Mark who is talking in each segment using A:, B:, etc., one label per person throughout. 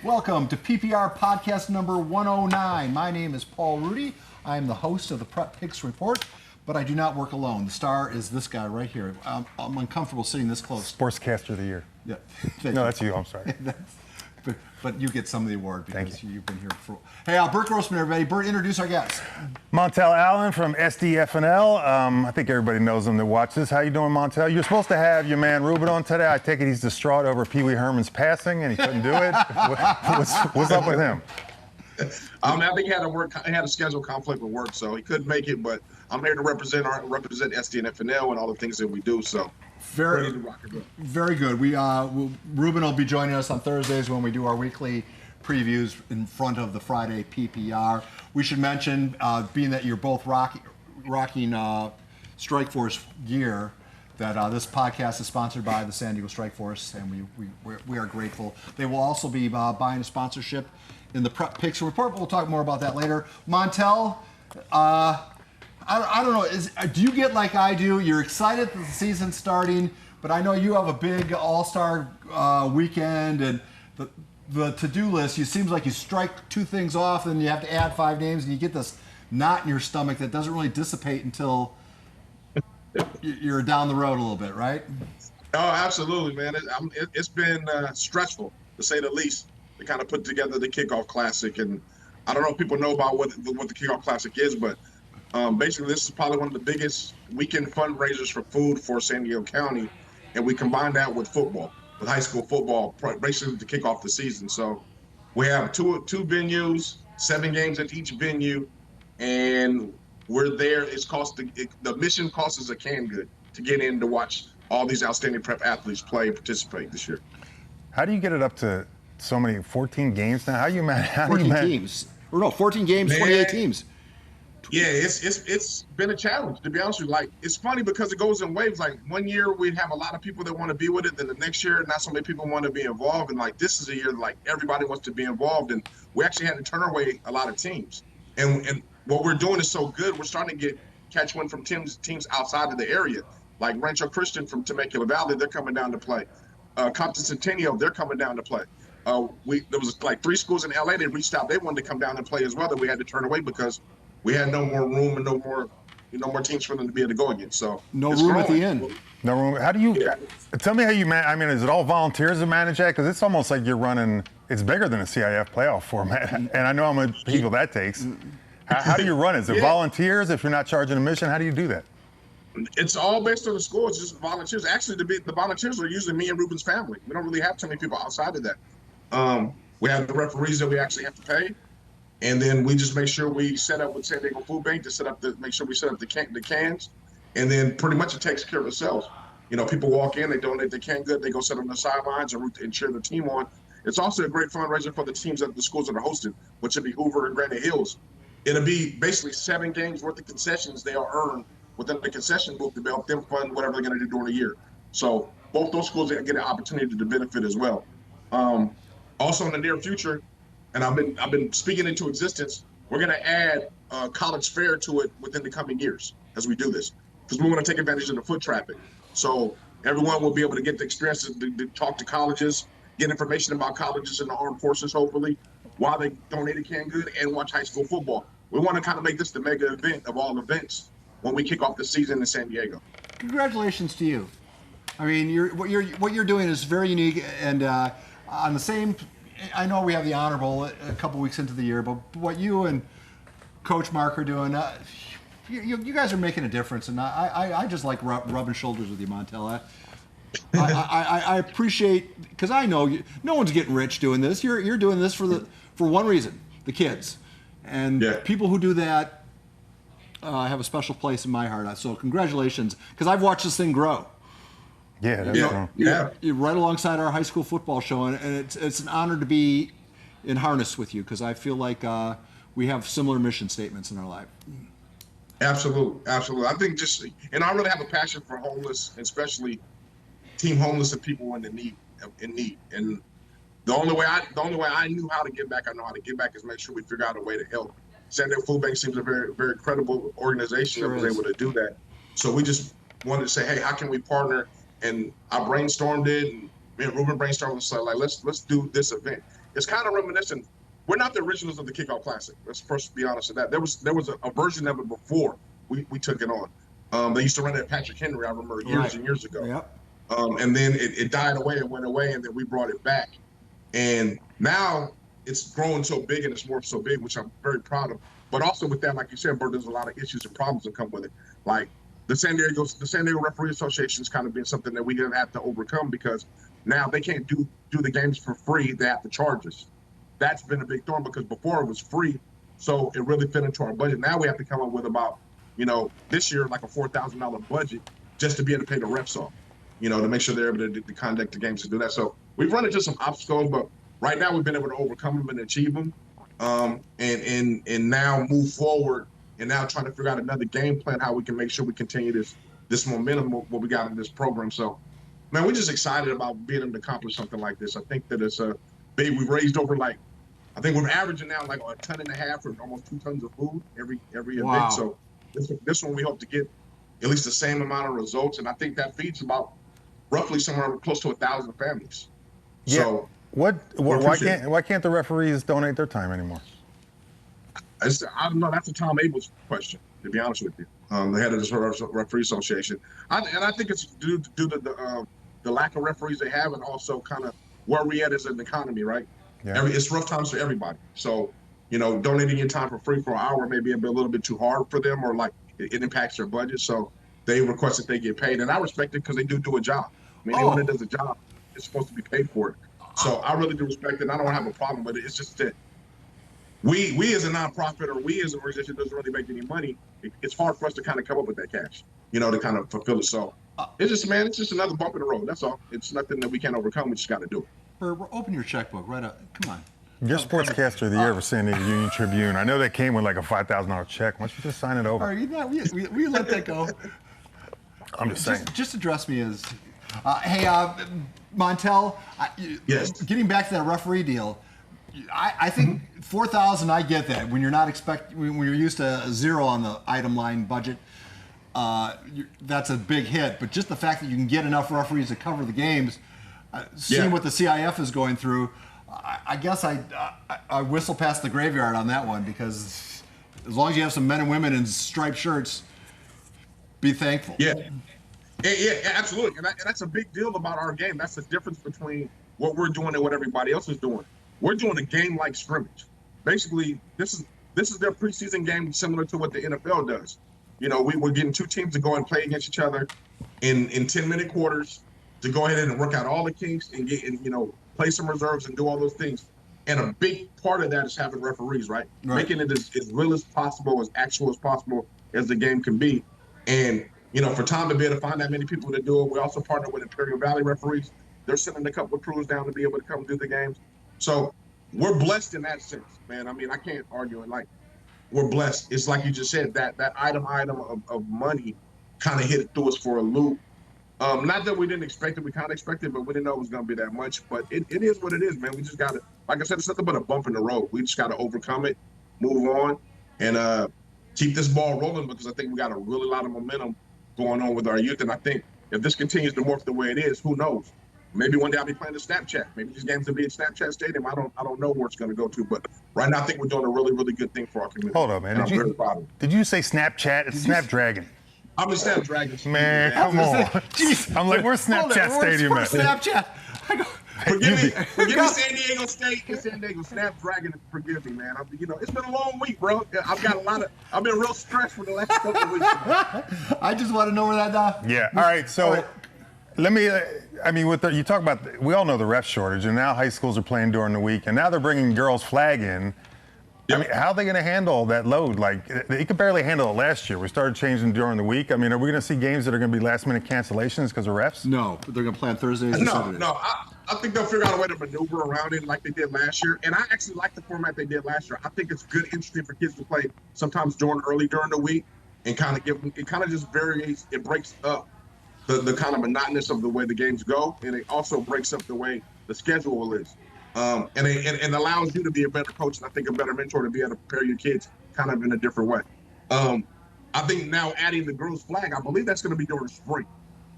A: Welcome to PPR Podcast number 109. My name is Paul Rudy. I am the host of the Prep Picks Report, but I do not work alone. The star is this guy right here. I'm uncomfortable sitting this close.
B: Sportscaster of the Year.
A: Yeah.
B: No, that's you. I'm sorry.
A: But you get some of the award because you've been here for. Hey, Bert Grossman, everybody. Bert, introduce our guest.
B: Montell Allen from SDFNL. I think everybody knows him that watches. How you doing, Montell? You're supposed to have your man Ruben on today. I take it he's distraught over Pee Wee Herman's passing and he couldn't do it. What's up with him?
C: I think he had a schedule conflict with work, so he couldn't make it. But I'm here to represent SDFNL and all the things that we do. So.
A: Very good. Ruben will be joining us on Thursdays when we do our weekly previews in front of the Friday PPR. We should mention, being that you're both rocking Strikeforce gear, that this podcast is sponsored by the San Diego Strikeforce, and we are grateful. They will also be buying a sponsorship in the Prep Picks Report, but we'll talk more about that later. Montell, I don't know. Do you get like I do? You're excited that the season's starting, but I know you have a big All-Star weekend and the to-do list. It seems like you strike two things off, and you have to add 5 names, and you get this knot in your stomach that doesn't really dissipate until you're down the road a little bit, right?
C: Oh, absolutely, man. It's been stressful, to say the least, to kind of put together the Kickoff Classic. And I don't know if people know about what the Kickoff Classic is, but basically, this is probably one of the biggest weekend fundraisers for food for San Diego County, and we combine that with football, with high school football, basically to kick off the season. So we have two venues, 7 games at each venue, and we're there. The mission costs us a canned good to get in to watch all these outstanding prep athletes play and participate this year.
B: How do you get it up to so many 14 games now? How do you manage?
A: 14 games, 28 teams.
C: Yeah, it's been a challenge, to be honest with you. Like, it's funny because it goes in waves. Like, one year we'd have a lot of people that want to be with it. Then the next year, not so many people want to be involved. And like, this is a year like everybody wants to be involved. And we actually had to turn away a lot of teams. And what we're doing is so good. We're starting to catch wind from teams outside of the area. Like Rancho Christian from Temecula Valley, they're coming down to play. Compton Centennial, they're coming down to play. There was like 3 schools in LA that reached out. They wanted to come down and play as well, that we had to turn away because we had no more room and no more teams for them to be able to go against. So
A: no room at the end.
B: No room. How do you tell me how you manage? I mean, is it all volunteers to manage that? Because it's almost like you're running. It's bigger than a CIF playoff format, and I know how much people that takes. How do you run it? Is it volunteers? If you're not charging admission, how do you do that?
C: It's all based on the school. It's just volunteers. Actually, the volunteers are usually me and Ruben's family. We don't really have too many people outside of that. We have the referees that we actually have to pay. And then we just make sure we set up with San Diego Food Bank to make sure we set up the cans. And then pretty much it takes care of itself. You know, people walk in, they donate the canned good, they go sit on the sidelines and cheer the team on. It's also a great fundraiser for the teams at the schools that are hosted, which would be Hoover and Granite Hills. It'll be basically 7 games worth of concessions they'll earn within the concession booth to help them fund whatever they're going to do during the year. So both those schools get an opportunity to benefit as well. Also in the near future, and I've been speaking into existence, we're going to add college fair to it within the coming years as we do this, because we want to take advantage of the foot traffic. So everyone will be able to get the experience to talk to colleges, get information about colleges and the armed forces, hopefully, while they donate a canned good and watch high school football. We want to kind of make this the mega event of all events when we kick off the season in San Diego.
A: Congratulations to you. I mean, what you're doing is very unique, and on the same. I know we have the Honor Bowl a couple weeks into the year, but what you and Coach Mark are doing, you guys are making a difference, and I just like rubbing shoulders with you, Montell. I appreciate, because I know no one's getting rich doing this. You're doing this for one reason, the kids, and people who do that have a special place in my heart. So congratulations, because I've watched this thing grow.
B: Yeah,
A: You're right alongside our high school football show, and it's an honor to be in harness with you, because I feel like we have similar mission statements in our life.
C: Absolutely. I think and I really have a passion for homeless, especially team homeless and people in need. And the only way I knew how to give back, I know how to give back, is make sure we figure out a way to help. San Diego Food Bank seems a very, very credible organization that was able to do that. So we just wanted to say, hey, how can we partner? And I brainstormed it, and me and Ruben brainstormed and said, like, let's do this event. it's kind of reminiscent. We're not the originals of the Kickoff Classic. Let's first be honest with that. There was a version of it before we took it on. They used to run it at Patrick Henry, I remember, years and years ago.
A: Yep.
C: And then it died away and went away, and then we brought it back. And now it's grown so big and it's morphed so big, which I'm very proud of. But also with that, like you said, Bert, there's a lot of issues and problems that come with it. Like the San Diego Referee Association is kind of been something that we didn't have to overcome, because now they can't do the games for free. They have to charge us. That's been a big thorn, because before it was free, so it really fit into our budget. Now we have to come up with about, this year, like a $4,000 budget just to be able to pay the refs off, to make sure they're able to conduct the games to do that. So we've run into some obstacles, but right now we've been able to overcome them and achieve them, and now move forward, and now trying to figure out another game plan, how we can make sure we continue this momentum, what we got in this program. So, man, we're just excited about being able to accomplish something like this. I think that it's a big. We've raised over I think we're averaging now like 1.5 tons or almost 2 tons of food every
A: Wow.
C: event. So this one we hope to get at least the same amount of results, and I think that feeds about roughly somewhere close to 1,000 families.
B: Yeah. So why can't the referees donate their time anymore?
C: I don't know. That's a Tom Abel's question, to be honest with you. The head of the Referee Association, and I think it's due to the lack of referees they have, and also kind of where we at as an economy, right?
B: Yeah.
C: It's rough times for everybody. So, donating your time for free for an hour may be a little bit too hard for them, or like it impacts their budget. So they request that they get paid, and I respect it, because they do a job. I mean, anyone that does a job is supposed to be paid for it. So I really do respect it, and I don't have a problem with it. It's just that we as a nonprofit, or we as an organization that doesn't really make any money, it's hard for us to kind of come up with that cash, to kind of fulfill it. So it's just another bump in the road. That's all. It's nothing that we can't overcome. We just got to do it.
A: Open your checkbook right up. Come on.
B: You're Sportscaster of the Year for San Diego Union Tribune. I know that came with like a $5,000 check. Why don't you just sign it over?
A: All right, we let that go.
B: I'm just saying.
A: Just address me as, hey, Montell.
C: Yes.
A: Getting back to that referee deal, I think 4,000. I get that when you're not when you're used to 0 on the item line budget. That's a big hit. But just the fact that you can get enough referees to cover the games, seeing what the CIF is going through, I guess I whistle past the graveyard on that one, because as long as you have some men and women in striped shirts, be thankful.
C: Yeah, absolutely. And that's a big deal about our game. That's the difference between what we're doing and what everybody else is doing. We're doing a game like scrimmage. Basically, this is their preseason game, similar to what the NFL does. We're getting 2 teams to go and play against each other in 10-minute quarters, to go ahead and work out all the kinks and play some reserves and do all those things. And a big part of that is having referees, right? Making it as real as possible, as actual as possible as the game can be. And, for Tom to be able to find that many people to do it, we also partner with Imperial Valley referees. They're sending a couple of crews down to be able to come do the games. So we're blessed in that sense, man. I mean, I can't argue it. Like, we're blessed. It's like you just said, that item of money kind of hit through us for a loop. Not that we didn't expect it, we kind of expected it, but we didn't know it was going to be that much. But it is what it is, man. We just got to, like I said, it's nothing but a bump in the road. We just got to overcome it, move on, and keep this ball rolling, because I think we got a really lot of momentum going on with our youth. And I think if this continues to morph the way it is, who knows? Maybe one day I'll be playing the Snapchat. Maybe these games will be at Snapchat Stadium. I don't know where it's going to go to, but right now I think we're doing a really, really good thing for our community.
B: Hold on, man. Did you say Snapchat? It's Snapdragon.
C: I'm a Snapdragon.
B: Man, come on.
A: Jeez.
B: I'm like, where's Snapchat Stadium at?
A: Snapchat.
C: Forgive me, San Diego State and San Diego Snapdragon. Forgive me, man. It's been a long week, bro. I've been real stressed for the last couple of weeks.
A: I just want to know where that.
B: Yeah. All right. So, let me. You talk about. We all know the ref shortage, and now high schools are playing during the week, and now they're bringing girls' flag in. Yep. I mean, how are they going to handle that load? Like, they could barely handle it last year. We started changing during the week. I mean, are we going to see games that are going to be last-minute cancellations because of refs?
A: No, they're going to play on Thursdays and Saturdays.
C: No. I think they'll figure out a way to maneuver around it like they did last year. And I actually like the format they did last year. I think it's good, interesting for kids to play sometimes early during the week, and kind of it kind of just varies. It breaks up the kind of monotonous of the way the games go, and it also breaks up the way the schedule is. And allows you to be a better coach, and I think a better mentor, to be able to prepare your kids kind of in a different way. I think now adding the girls' flag, I believe that's going to be during spring.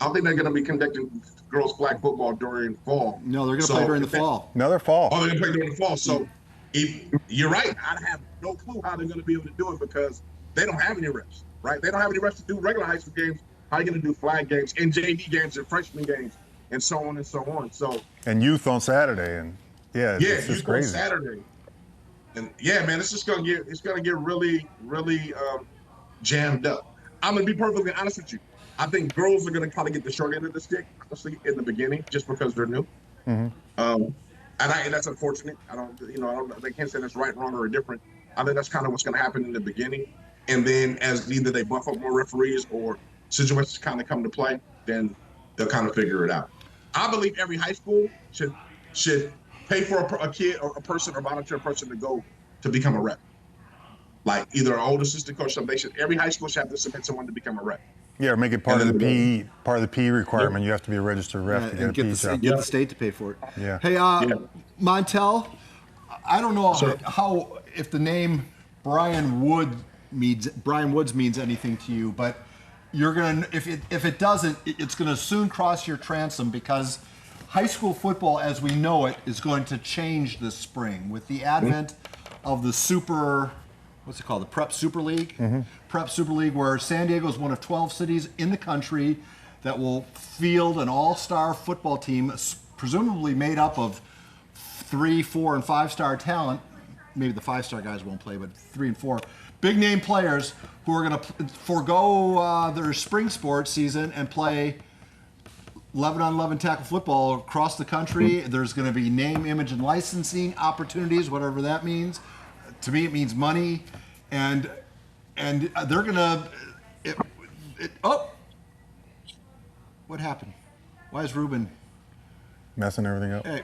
C: I don't think they're going to be conducting girls flag football during fall.
A: No, they're going to play during the fall.
B: Another fall.
C: Oh, they're going to play during the fall. So if you're right, I have no clue how they're going to be able to do it because they don't have any reps, right? They don't have any reps to do regular high school games. How are you going to do flag games and JV games and freshman games and so on and so on? So
B: and youth on Saturday and it's
C: youth
B: crazy.
C: on Saturday. And man, it's going to get really, really jammed up. I'm going to be perfectly honest with you. I think girls are going to probably get the short end of the stick, especially in the beginning, just because they're new. And that's unfortunate. They can't say that's right, wrong, or indifferent. I think that's kind of what's going to happen in the beginning. And then as either they buff up more referees or situations kind of come to play, then they'll kind of figure it out. I believe every high school should pay for a kid or a person or volunteer person to go to become a rep. Like either an old assistant coach, every high school should have to submit someone to become a rep.
B: Yeah, or make it part of the PE requirement. You have to be a registered rep to get a PE job.
A: Get the state to pay for it.
B: Yeah.
A: Hey, Montell, I don't know how if the name Brian Woods means anything to you, but you're gonna if it doesn't, it's gonna soon cross your transom because high school football, as we know it, is going to change this spring with the advent of the what's it called? The Prep Super League? Prep Super League, where San Diego is one of 12 cities in the country that will field an all-star football team, presumably made up of 3, 4, and 5-star talent. Maybe the 5-star guys won't play, but 3 and 4. Big-name players who are going to forego their spring sports season and play 11-on-11 tackle football across the country. There's going to be name, image, and licensing opportunities, whatever that means. To me, it means money, and they're gonna. What happened? Why is Ruben
B: messing everything up?
A: Hey.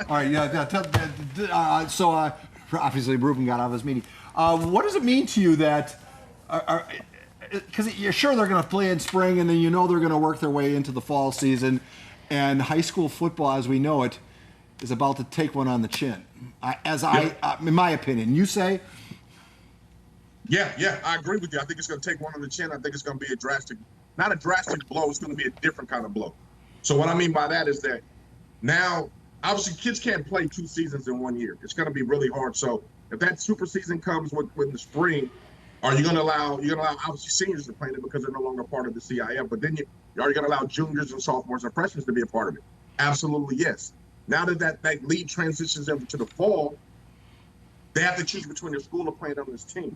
A: All right, yeah. So obviously, Ruben got out of his meeting. What does it mean to you that? Because you're sure they're going to play in spring, and then they're going to work their way into the fall season, and high school football, as we know it, is about to take one on the chin. In my opinion, you say?
C: Yeah, I agree with you. I think it's going to take one on the chin. I think it's going to be not a drastic blow. It's going to be a different kind of blow. So what I mean by that is that now, obviously, kids can't play 2 seasons in 1 year. It's going to be really hard. So if that super season comes with the spring, are you going to allow obviously seniors to play it because they're no longer part of the CIF? But then are you going to allow juniors and sophomores and freshmen to be a part of it? Absolutely, yes. Now that league transitions them to the fall, they have to choose between their school or playing on this team,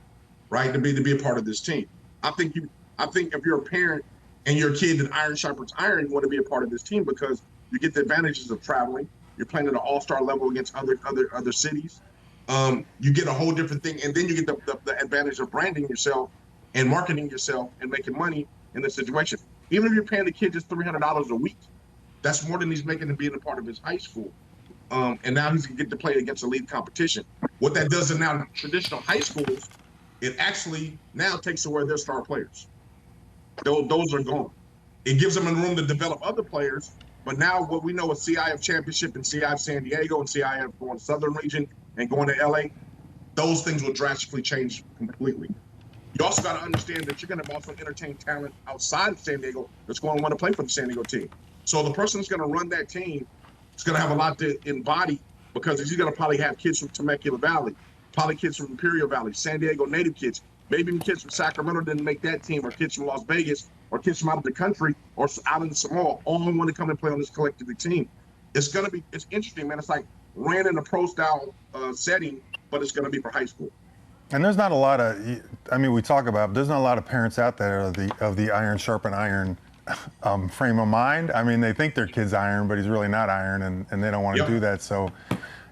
C: right? To be a part of this team. I think if you're a parent and your kid that iron sharpens iron, you want to be a part of this team because you get the advantages of traveling. You're playing at an all-star level against other cities. You get a whole different thing, and then you get the advantage of branding yourself and marketing yourself and making money in this situation. Even if you're paying the kid just $300 a week, that's more than he's making to being a part of his high school. And now he's going to get to play against elite competition. What that does in now traditional high schools, it actually now takes away their star players. Those are gone. It gives them a room to develop other players. But now what we know is CIF Championship and CIF San Diego and CIF going to Southern Region and going to LA, those things will drastically change completely. You also got to understand that you're going to also entertain talent outside of San Diego that's going to want to play for the San Diego team. So the person that's going to run that team is going to have a lot to embody because he's going to probably have kids from Temecula Valley, probably kids from Imperial Valley, San Diego native kids, maybe even kids from Sacramento didn't make that team, or kids from Las Vegas, or kids from out of the country, or out in Samoa, all want to come and play on this collectively team. It's interesting, man. It's like ran in a pro-style setting, but it's going to be for high school.
B: And there's not a lot of, we talk about, there's not a lot of parents out there of the iron sharpen iron frame of mind. They think their kid's iron, but he's really not iron, and they don't want to do that. So,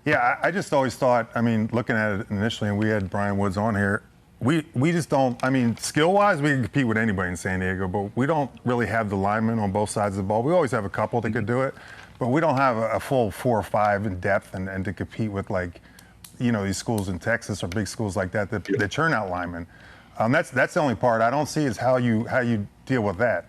B: yeah, I just always thought, looking at it initially, and we had Brian Woods on here, we just don't, skill-wise, we can compete with anybody in San Diego, but we don't really have the linemen on both sides of the ball. We always have a couple that could do it, but we don't have a full 4 or 5 in depth and to compete with, these schools in Texas or big schools like that churn out linemen. That's the only part I don't see is how you deal with that.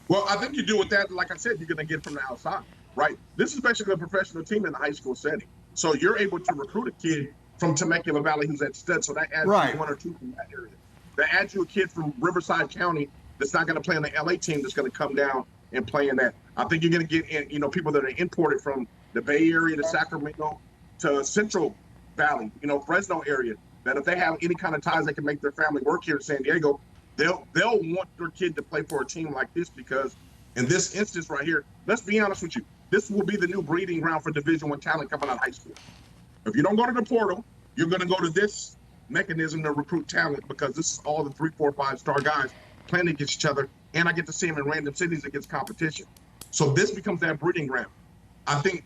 C: Well, I think you deal with that, like I said, you're going to get from the outside, right? This is basically a professional team in the high school setting. So you're able to recruit a kid from Temecula Valley who's at stud, so that adds you 1 or 2 from that area. That adds you a kid from Riverside County that's not going to play on the LA team that's going to come down and play in that. I think you're going to get in, people that are imported from the Bay Area to Sacramento to Central Valley, Fresno area, that if they have any kind of ties that can make their family work here in San Diego, they'll want their kid to play for a team like this, because in this instance right here, let's be honest with you, this will be the new breeding ground for Division I talent coming out of high school. If you don't go to the portal, you're going to go to this mechanism to recruit talent, because this is all the 3, 4, 5-star guys playing against each other, and I get to see them in random cities against competition. So this becomes that breeding ground. I think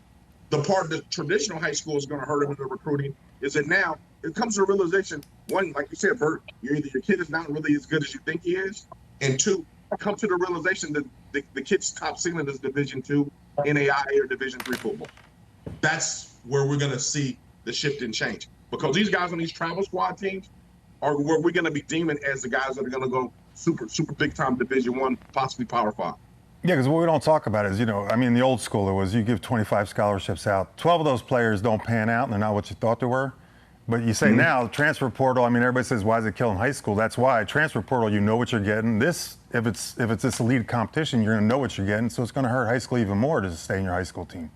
C: the part that traditional high school is going to hurt them in the recruiting is that now it comes to a realization, one, like you said, Bert, either your kid is not really as good as you think he is, and two, come to the realization that the kid's top ceiling is Division II, NAIA, or Division III football. That's where we're going to see the shift and change, because these guys on these travel squad teams are where we're going to be deeming as the guys that are going to go super big time Division I, possibly Power 5.
B: Yeah, because what we don't talk about is, the old school, it was you give 25 scholarships out. 12 of those players don't pan out, and they're not what you thought they were. But you say now, transfer portal, everybody says, why is it killing high school? That's why. Transfer portal, you know what you're getting. This, if it's this elite competition, you're going to know what you're getting, so it's going to hurt high school even more to stay in your high school team.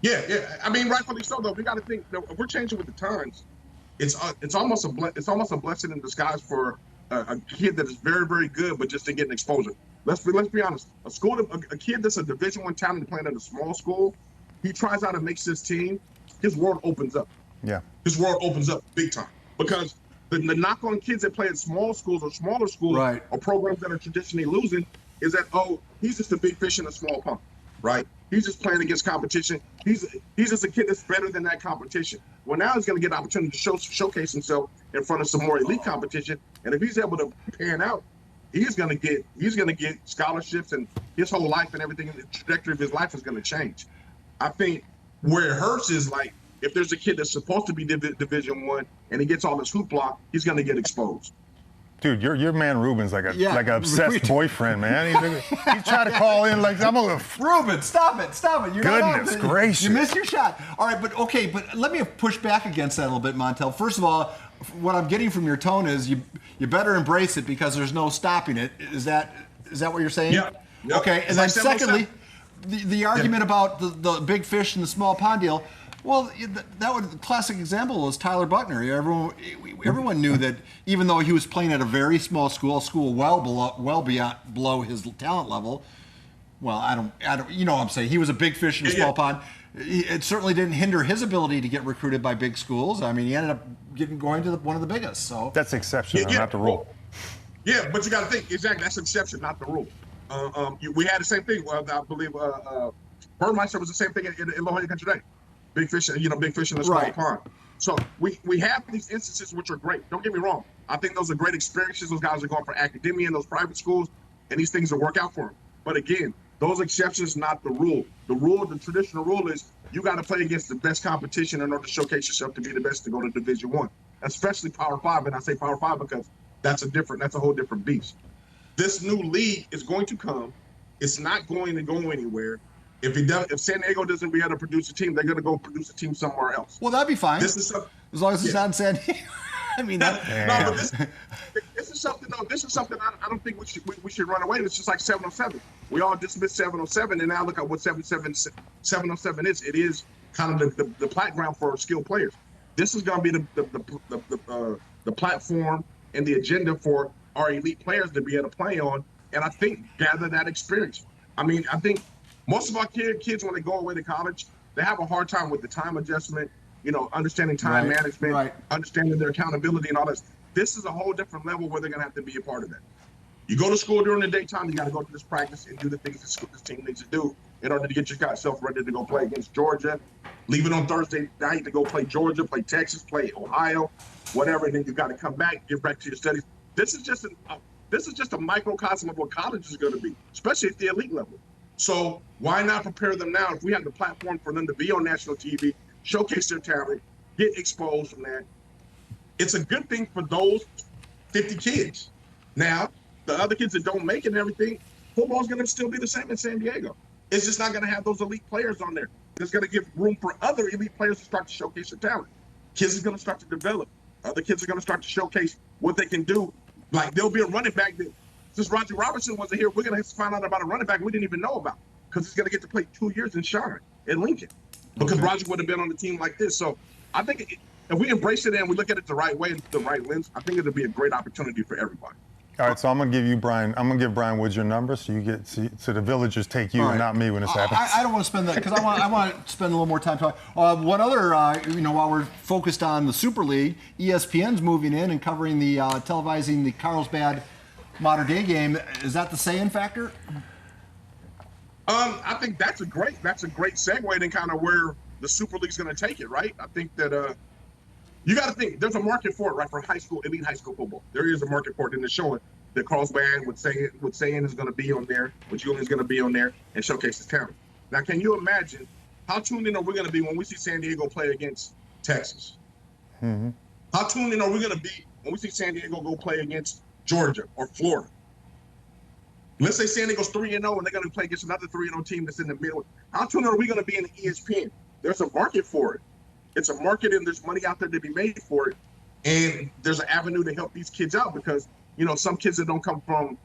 C: Yeah. Rightfully so, though. We got to think, if we're changing with the times, it's almost a blessing in disguise for a kid that is very, very good, but just to get an exposure. Let's be honest. A kid that's a Division I talent playing at a small school, he tries out and makes his team, his world opens up.
B: Yeah.
C: His world opens up big time, because the knock on kids that play at small schools or smaller schools,
A: right,
C: or programs that are traditionally losing is that, he's just a big fish in a small pond, right? He's just playing against competition. He's just a kid that's better than that competition. Well, now he's going to get an opportunity to showcase himself in front of some more elite competition, and if he's able to pan out, he's going to get scholarships, and his whole life and everything, the trajectory of his life is going to change. I think where it hurts is, like, if there's a kid that's supposed to be Division I and he gets all this hoopla, he's going to get exposed.
B: Dude, your man Ruben's like an obsessed boyfriend, man. He's trying to call in like I'm a
A: Ruben, stop it. You're
B: goodness gracious.
A: You missed your shot. All right, but let me push back against that a little bit, Montell. First of all, what I'm getting from your tone is you better embrace it, because there's no stopping it. Is that what you're saying?
C: Yeah. Yep.
A: Okay, and then secondly, the argument about the big fish in the small pond deal. Well, the classic example was Tyler Buckner. Everyone knew that even though he was playing at a very small school well below his talent level. Well, I don't. You know what I'm saying? He was a big fish in a small pond. It certainly didn't hinder his ability to get recruited by big schools. He ended up going to one of the biggest. So
B: that's exception, not the rule.
C: Yeah, but you got to think, exactly, that's exception, not the rule. We had the same thing. Well, I believe Burmeister was the same thing in La Jolla Country Day. Big fish in a small pond. So we have these instances which are great. Don't get me wrong. I think those are great experiences. Those guys are going for academia in those private schools, and these things will work out for them. But again, those exceptions, not the rule. The traditional rule is you got to play against the best competition in order to showcase yourself to be the best to go to Division I, especially Power 5. And I say Power 5 because that's a whole different beast. This new league is going to come. It's not going to go anywhere. If San Diego doesn't be able to produce a team, they're going to go produce a team somewhere else.
A: Well, that'd be fine.
C: As
A: long as it's not in San Diego.
C: But this is something. No, this is something I don't think we should run away. It's just like 707. We all dismissed 707, and now look at what 707 is. It is kind of the platform for skilled players. This is going to be the platform and the agenda for our elite players to be able to play on, and I think gather that experience. I think most of our kids, when they go away to college, they have a hard time with the time adjustment, understanding time management, understanding their accountability and all this. This is a whole different level where they're going to have to be a part of that. You go to school during the daytime, you got to go to this practice and do the things this team needs to do in order to get yourself ready to go play against Georgia. Leave it on Thursday night to go play Georgia, play Texas, play Ohio, whatever, and then you got to come back, get back to your studies. This is just a microcosm of what college is going to be, especially at the elite level. So why not prepare them now if we have the platform for them to be on national TV, showcase their talent, get exposed from that? It's a good thing for those 50 kids. Now, the other kids that don't make it and everything, football's going to still be the same in San Diego. It's just not going to have those elite players on there. It's going to give room for other elite players to start to showcase their talent. Kids are going to start to develop. Other kids are going to start to showcase what they can do. Like, there'll be a running back that since Roger Robertson wasn't here, we're going to find out about a running back we didn't even know about because he's going to get to play 2 years in shine at Lincoln because Roger would have been on the team like this. So I think if we embrace it and we look at it the right way, the right lens, I think it'll be a great opportunity for everybody.
B: All right, so I'm gonna give Brian Woods your number so so the villagers take you and not me when this happens.
A: I don't want to spend that because I want to spend a little more time talking. One other, while we're focused on the Super League, ESPN's moving in and covering televising the Carlsbad Mater Dei game. Is that the saying factor?
C: I think that's a great segue in kind of where the Super League's going to take it, right? I think that you got to think there's a market for it, right? For elite high school football, there is a market for it, and they're showing that Carlsbad would say is going to be on there, what Julian's going to be on there, and showcase his talent. Now, can you imagine how tuned in are we going to be when we see San Diego play against Texas? Mm-hmm. How tuned in are we going to be when we see San Diego go play against Georgia or Florida? Let's say San Diego's 3-0 and they're going to play against another 3-0 team that's in the middle. How tuned in are we going to be in the ESPN? There's a market for it. It's a market and there's money out there to be made for it. And there's an avenue to help these kids out because, some kids that don't come from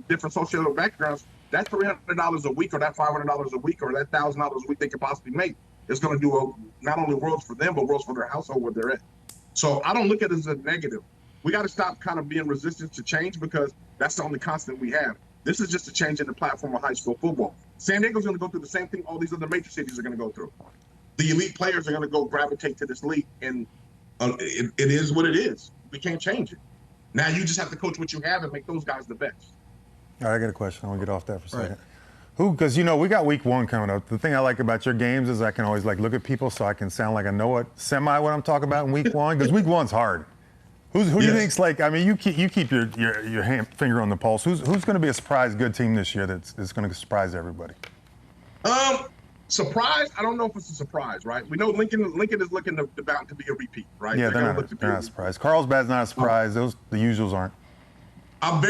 C: different social backgrounds, that $300 a week or that $500 a week or that $1,000 a week they could possibly make is going to do not only worlds for them, but worlds for their household where they're at. So I don't look at it as a negative. We got to stop kind of being resistant to change because that's the only constant we have. This is just a change in the platform of high school football. San Diego's going to go through the same thing all these other major cities are going to go through. The elite players are going to go gravitate to this league, and it is what it is. We can't change it. Now you just have to coach what you have and make those guys the best.
B: All right, I got a question. I want to get off that for a second. Because, we got week 1 coming up. The thing I like about your games is I can always look at people so I can sound like I know what I'm talking about in week 1, because week 1's hard. Who do you think's you keep your finger on the pulse. Who's going to be a surprise good team this year that's going to surprise everybody?
C: Surprise? I don't know if it's a surprise, right? We know Lincoln is looking about to be a repeat, right?
B: Yeah, they're not surprised. Carlsbad's not a surprise. The usuals aren't.
C: I'm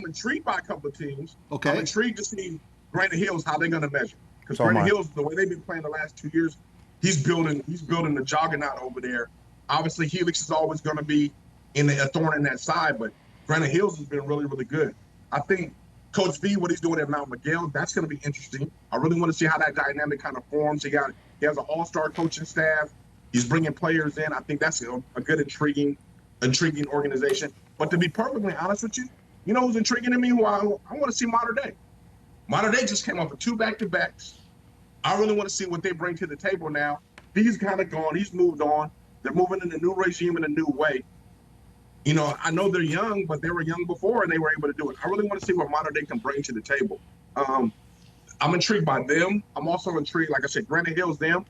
C: intrigued by a couple of teams.
A: Okay.
C: I'm intrigued to see Granite Hills how they're going to measure because Granite Hills, the way they've been playing the last 2 years, he's building the juggernaut over there. Obviously, Helix is always going to be a thorn in that side, but Granite Hills has been really, really good. I think Coach V, what he's doing at Mount Miguel, that's going to be interesting. I really want to see how that dynamic kind of forms. He has an all-star coaching staff. He's bringing players in. I think that's a good, intriguing organization. But to be perfectly honest with you, who's intriguing to me? Who I want to see Mater Dei. Mater Dei just came off of 2 back-to-backs. I really want to see what they bring to the table now. He's kind of gone. He's moved on. They're moving in a new regime in a new way. I know they're young, but they were young before and they were able to do it. I really want to see what Mater Dei can bring to the table. I'm intrigued by them. I'm also intrigued, like I said, Granite Hills, them.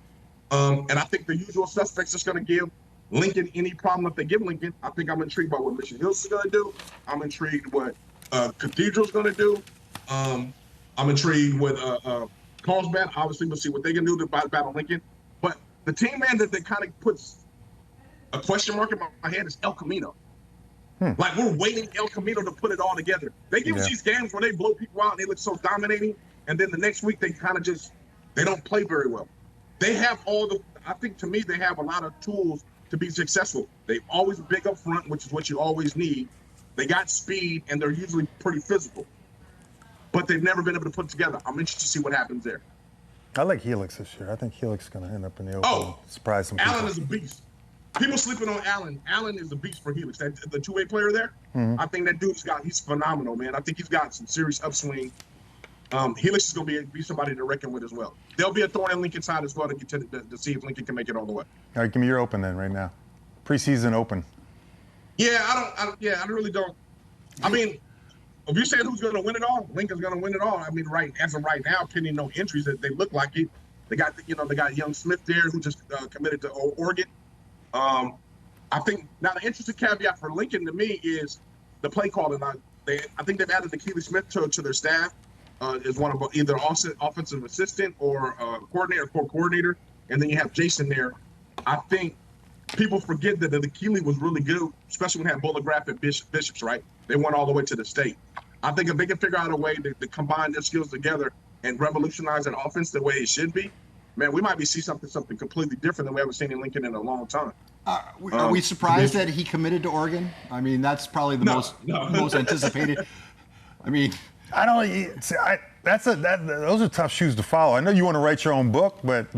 C: And I think the usual suspects is going to give Lincoln any problem if they give Lincoln. I think I'm intrigued by what Mission Hills is going to do. I'm intrigued what Cathedral's going to do. I'm intrigued with Carlsbad. Obviously, we'll see what they can do to battle Lincoln. But the team, man, that kind of puts a question mark in my head is El Camino. Like we're waiting El Camino to put it all together. They give us these games where they blow people out and they look so dominating, and then the next week they kind of they don't play very well. They have I think to me they have a lot of tools to be successful. They're always big up front, which is what you always need. They got speed and they're usually pretty physical, but they've never been able to put it together. I'm interested to see what happens there.
B: I like Helix this year. I think Helix is going to end up in the open. Surprise some people.
C: Allen is a beast. People sleeping on Allen. Allen is a beast for Helix. The two-way player there, I think that he's phenomenal, man. I think he's got some serious upswing. Helix is going to be somebody to reckon with as well. There'll be a thorn in Lincoln's side as well to see if Lincoln can make it all the way.
B: All right, give me your open then right now. Preseason open.
C: Yeah, I really don't. I mean, if you're saying who's going to win it all, Lincoln's going to win it all. I mean, as of right now, pending no injuries, that they look like it. They got young Smith there who just committed to Oregon. I think now the interesting caveat for Lincoln to me is the play calling. I think they've added Keely Smith to their staff as one of either offensive assistant or coordinator, and then you have Jason there. I think people forget that the Keely was really good, especially when they had Bulligraph and Bishops, right? They went all the way to the state. I think if they can figure out a way to combine their skills together and revolutionize an offense the way it should be, man, we might be seeing something completely different than we haven't seen in Lincoln in a long time.
A: Are we surprised that he committed to Oregon? I mean, that's probably the most anticipated. I mean,
B: I don't see. Those are tough shoes to follow. I know you want to write your own book, but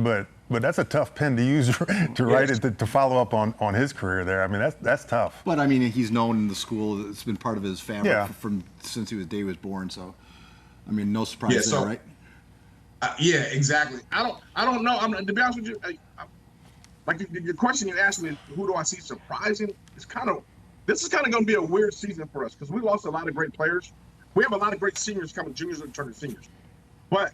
B: that's a tough pen to use to write it to follow up on his career there. I mean, that's tough.
A: But I mean, he's known in the school. It's been part of his family from since the day he was born. So, I mean, no surprise there, right?
C: Yeah, exactly. I don't know. To be honest with you, like the question you asked me, who do I see surprising? This is kind of going to be a weird season for us because we lost a lot of great players. We have a lot of great seniors coming, juniors and turning seniors. But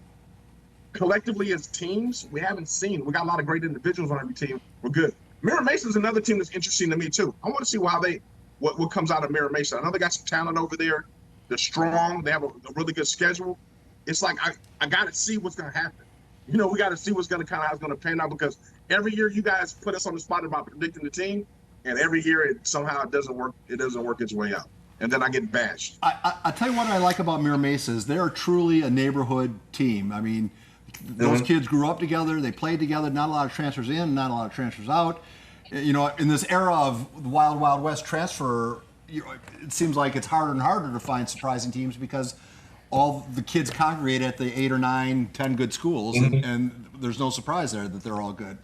C: collectively as teams, we got a lot of great individuals on every team. We're good. Mirror Mason's another team that's interesting to me too. I want to see what comes out of Mirror Mason. I know they got some talent over there. They're strong. They have a really good schedule. It's like I got to see what's going to happen. We got to see what's going to how it's going to pan out because every year you guys put us on the spot about predicting the team, and every year it doesn't work. It doesn't work its way out. And then I get bashed.
A: I tell you what I like about Mirror Mesa is they're truly a neighborhood team. I mean, those kids grew up together. They played together. Not a lot of transfers in, not a lot of transfers out. In this era of the Wild Wild West transfer, it seems like it's harder and harder to find surprising teams because all the kids congregate at the 8 or 9, 10 good schools, and there's no surprise there that they're all good.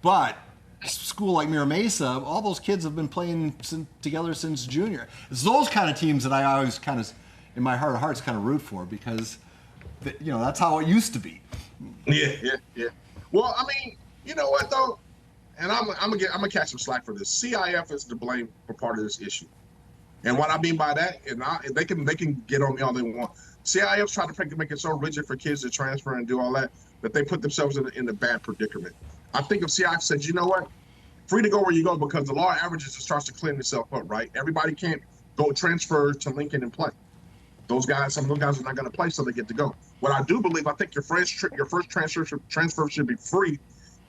A: But a school like Mirror Mesa, all those kids have been playing together since junior. It's those kind of teams that I always kind of, in my heart of hearts, kind of root for because, that's how it used to be.
C: Yeah. Well, I mean, you know what though, and I'm gonna catch some slack for this. CIF is to blame for part of this issue, and what I mean by that, and they can get on me all they want. CIF's trying to make it so rigid for kids to transfer and do all that they put themselves in a bad predicament. I think if CIF said, you know what, free to go where you go because the law averages, it starts to clean itself up, right? Everybody can't go transfer to Lincoln and play. Some of those guys are not going to play, so they get to go. What I do believe, I think your first transfer should be free,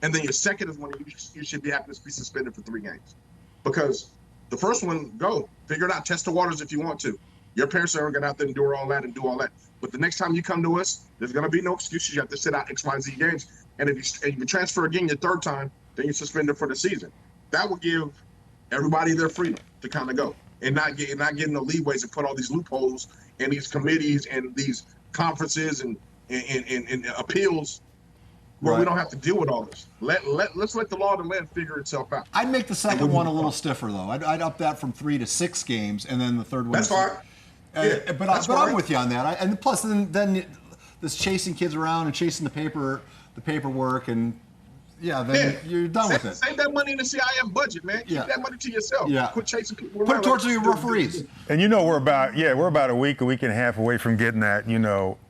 C: and then your second is when you should be having to be suspended for 3 games. Because the first one, go. Figure it out. Test the waters if you want to. Your parents are going to have to endure all that and do all that. But the next time you come to us, there's going to be no excuses. You have to sit out X, Y, Z games. And if you transfer again your third time, then you're suspended for the season. That will give everybody their freedom to kind of go and not getting the leeways and put all these loopholes and these committees and these conferences and appeals where we don't have to deal with all this. Let's let the law of the land figure itself out.
A: I'd make the second one a little stiffer though. I'd up that from 3 to 6 games, and then the third one.
C: That's fine.
A: But I'm with you on that. And plus, then this chasing kids around and chasing the paperwork, and you're done with it.
C: Save that money in the CIF budget, man. Keep that money to yourself.
A: Yeah.
C: Quit chasing people around.
A: Put it towards your referees.
B: And we're about a week and a half away from getting that,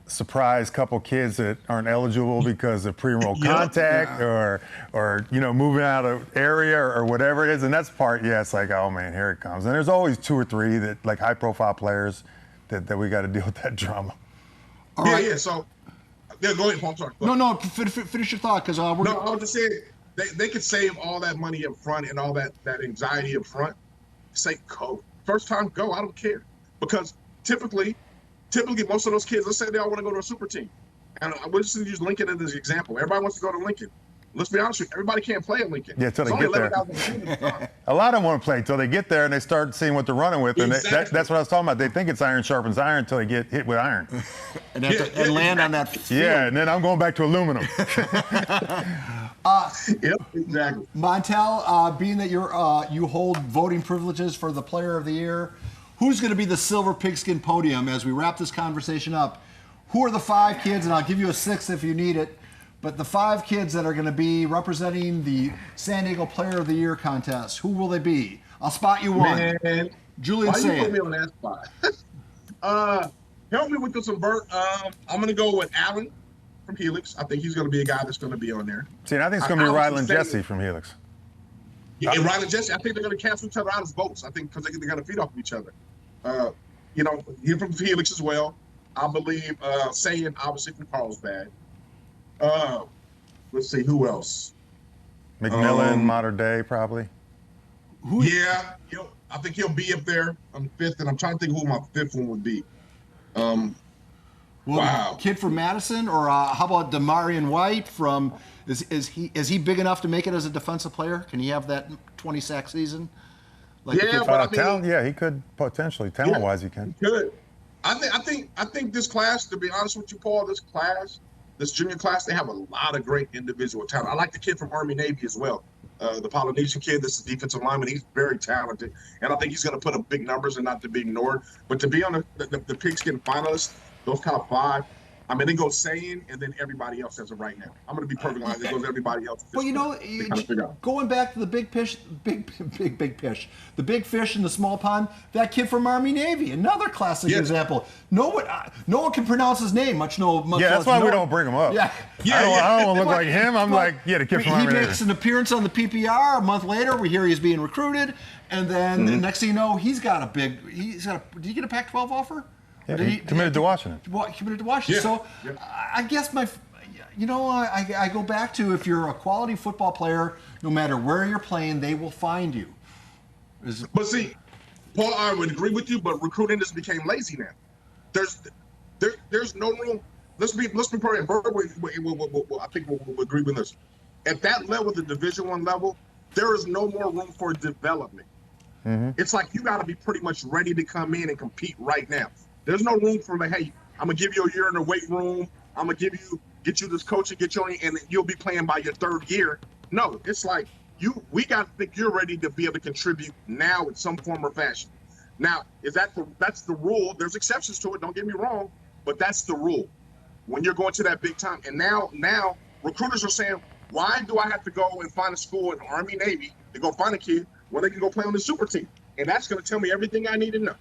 B: surprise couple kids that aren't eligible because of pre-enroll contact or moving out of area or whatever it is. And that's part, it's like, oh man, here it comes. And there's always 2 or 3 that like high profile players that we got to deal with that drama.
A: All right.
C: Yeah. So, go ahead, Paul. Sorry.
A: No. Finish your thought, because I
C: was just saying they could save all that money up front and all that anxiety up front. Say go. First time, go. I don't care, because typically most of those kids, let's say they all want to go to a super team, and we'll just use Lincoln as an example. Everybody wants to go to Lincoln. Let's be honest with you, everybody can't play at Lincoln.
B: Yeah, until they get there. A lot of them want to play until they get there and they start seeing what they're running with. And that's what I was talking about. They think it's iron sharpens iron until they get hit with iron.
A: and land on that field.
B: Yeah, and then I'm going back to aluminum.
C: Yep, exactly.
A: Montell, being that you hold voting privileges for the Player of the Year, who's going to be the silver pigskin podium as we wrap this conversation up? Who are the 5 kids, and I'll give you a 6th if you need it, but the 5 kids that are going to be representing the San Diego Player of the Year contest, who will they be? I'll spot you one.
C: Man,
A: Julian
C: why
A: Sayed.
C: you put me on that spot? Help me with this invert. I'm going to go with Allen from Helix. I think he's going to be a guy that's going to be on there.
B: See, and I think it's going to be Ryland Jesse from Helix.
C: Yeah, and Ryland Jesse, I think they're going to cancel each other out as votes. I think because they're going to feed off of each other. He's from Helix as well. I believe Saying obviously from Carlsbad. Let's see, who else?
B: McMillan, Modern Day, probably.
C: Yeah, I think he'll be up there on the 5th, and I'm trying to think who my 5th one would be. Wow.
A: Kid from Madison, or how about Demarion White from? Is he big enough to make it as a defensive player? Can he have that 20-sack season?
C: He could potentially.
B: Talent-wise, he can.
C: He could. I think this class, to be honest with you, Paul, this junior class, they have a lot of great individual talent. I like the kid from Army Navy as well. The Polynesian kid, this is defensive lineman. He's very talented, and I think he's going to put up big numbers and not to be ignored. But to be on the pigskin finalists, those top 5, I mean, it goes saying, and then everybody else as of right now. I'm going to be perfectly honest. It goes everybody else.
A: Well, going back to the big fish, the big fish in the small pond. That kid from Army Navy, another classic example. No one can pronounce his name. Much
B: that's why we don't bring him up.
A: Yeah.
B: I don't want to look like him. I'm the kid from Army Navy.
A: He makes an appearance on the PPR. A month later, we hear he's being recruited, and then the next thing you know, did he get a Pac-12 offer?
B: Yeah, he committed to Washington.
A: Committed to Washington. So I guess I go back to, if you're a quality football player, no matter where you're playing, they will find you.
C: But see, Paul, I would agree with you, but recruiting just became lazy now. There's no room. Let's be probably I think we'll agree with this. At that level, the Division I level, there is no more room for development. It's like you got to be pretty much ready to come in and compete right now. There's no room for hey, I'm gonna give you a year in the weight room. I'm gonna get you this coaching, and you'll be playing by your 3rd year. No, it's like we got to think you're ready to be able to contribute now in some form or fashion. Now, that's the rule. There's exceptions to it. Don't get me wrong, but that's the rule when you're going to that big time. And now recruiters are saying, why do I have to go and find a school in Army Navy to go find a kid when they can go play on the super team? And that's going to tell me everything I need to know.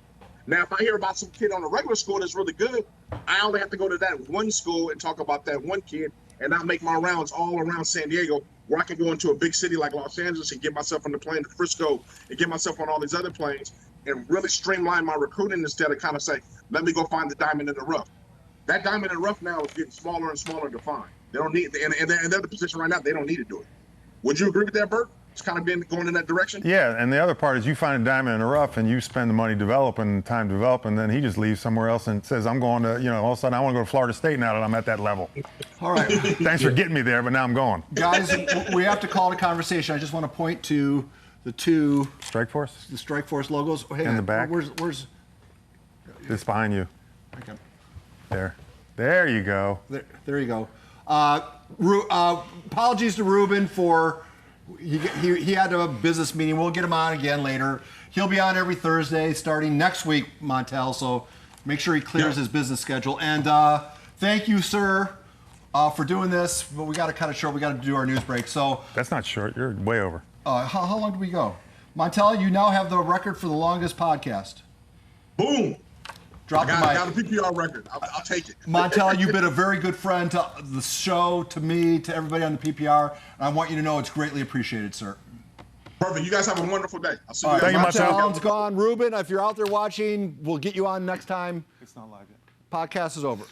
C: Now, if I hear about some kid on a regular school that's really good, I only have to go to that one school and talk about that one kid, and not make my rounds all around San Diego, where I can go into a big city like Los Angeles and get myself on the plane to Frisco and get myself on all these other planes and really streamline my recruiting instead of kind of say, let me go find the diamond in the rough. That diamond in the rough now is getting smaller and smaller to find. They don't need, and they're in the position right now, they don't need to do it. Would you agree with that, Bert? It's kind of been going in that direction?
B: Yeah, and the other part is you find a diamond in the rough and you spend the money developing, time developing, then he just leaves somewhere else and says, I'm going to, all of a sudden I want to go to Florida State now that I'm at that level.
A: All right.
B: Thanks for getting me there, but now I'm going.
A: Guys, we have to call it a conversation. I just want to point to the two
B: Strike Force?
A: The Strike Force logos. Oh,
B: in the back?
A: Where's
B: It's behind you.
A: Okay.
B: There you go.
A: There you go. Apologies to Ruben for he had a business meeting. We'll get him on again later. He'll be on every Thursday starting next week, Montell. So make sure he clears his business schedule. And thank you, sir, for doing this. But we got to cut it short. We got to do our news break. So
B: that's not short. You're way over.
A: How long do we go? Montell, you now have the record for the longest podcast.
C: Boom.
A: Drop the mic.
C: I got a PPR record. I'll take it.
A: Montell, you've been a very good friend to the show, to me, to everybody on the PPR. And I want you to know it's greatly appreciated, sir.
C: Perfect. You guys have a wonderful day. I'll see you guys.
B: Thank you,
A: Montell Allen's gone. Ruben, if you're out there watching, we'll get you on next time.
B: It's not like it.
A: Podcast is over.